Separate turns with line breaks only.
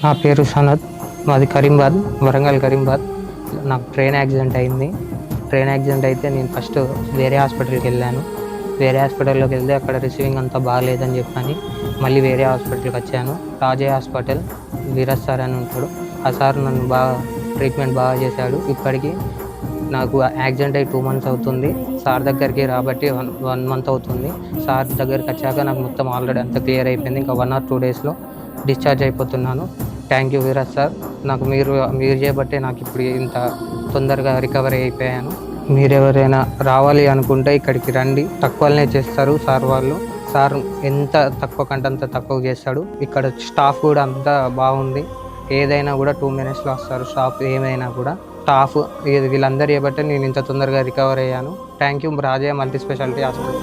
నా పేరు సనత్, మాది కరీంబాద్, వరంగల్ కరీంబాద్. నాకు ట్రైన్ యాక్సిడెంట్ అయింది. ట్రైన్ యాక్సిడెంట్ అయితే నేను ఫస్ట్ వేరే హాస్పిటల్కి వెళ్ళాను. వేరే హాస్పిటల్లోకి వెళ్తే అక్కడ రిసీవింగ్ అంతా బాగాలేదని చెప్పని మళ్ళీ వేరే హాస్పిటల్కి వచ్చాను. రాజయ్య హాస్పిటల్, వీరజ్ సార్ అని ఉంటాడు. ఆ సార్ నన్ను బాగా ట్రీట్మెంట్ బాగా చేశాడు. ఇప్పటికీ నాకు యాక్సిడెంట్ అయ్యి 2 months అవుతుంది. సార్ దగ్గరికి రాబట్టి 1 month అవుతుంది. సార్ దగ్గరికి వచ్చాక నాకు మొత్తం ఆల్రెడీ అంతా క్లియర్ అయిపోయింది. ఇంకా 1 or 2 daysలో డిశ్చార్జ్ అయిపోతున్నాను. Thank you Veeraj sir. నాకు మీరు చేయబట్టే నాకు ఇప్పుడు ఇంత తొందరగా రికవరీ అయిపోయాను. మీరెవరైనా రావాలి అనుకుంటే ఇక్కడికి రండి, తక్కువనే చేస్తారు సార్ వాళ్ళు. సార్ ఎంత తక్కువ కంటే అంత తక్కువ చేస్తాడు. ఇక్కడ స్టాఫ్ కూడా అంతా బాగుంది. ఏదైనా కూడా 2 minutesలో వస్తారు. స్టాఫ్ ఏమైనా కూడా స్టాఫ్ వీళ్ళందరూ చేయబట్టే నేను ఇంత తొందరగా రికవర్ అయ్యాను. Thank you Rajaiah multi speciality hospital.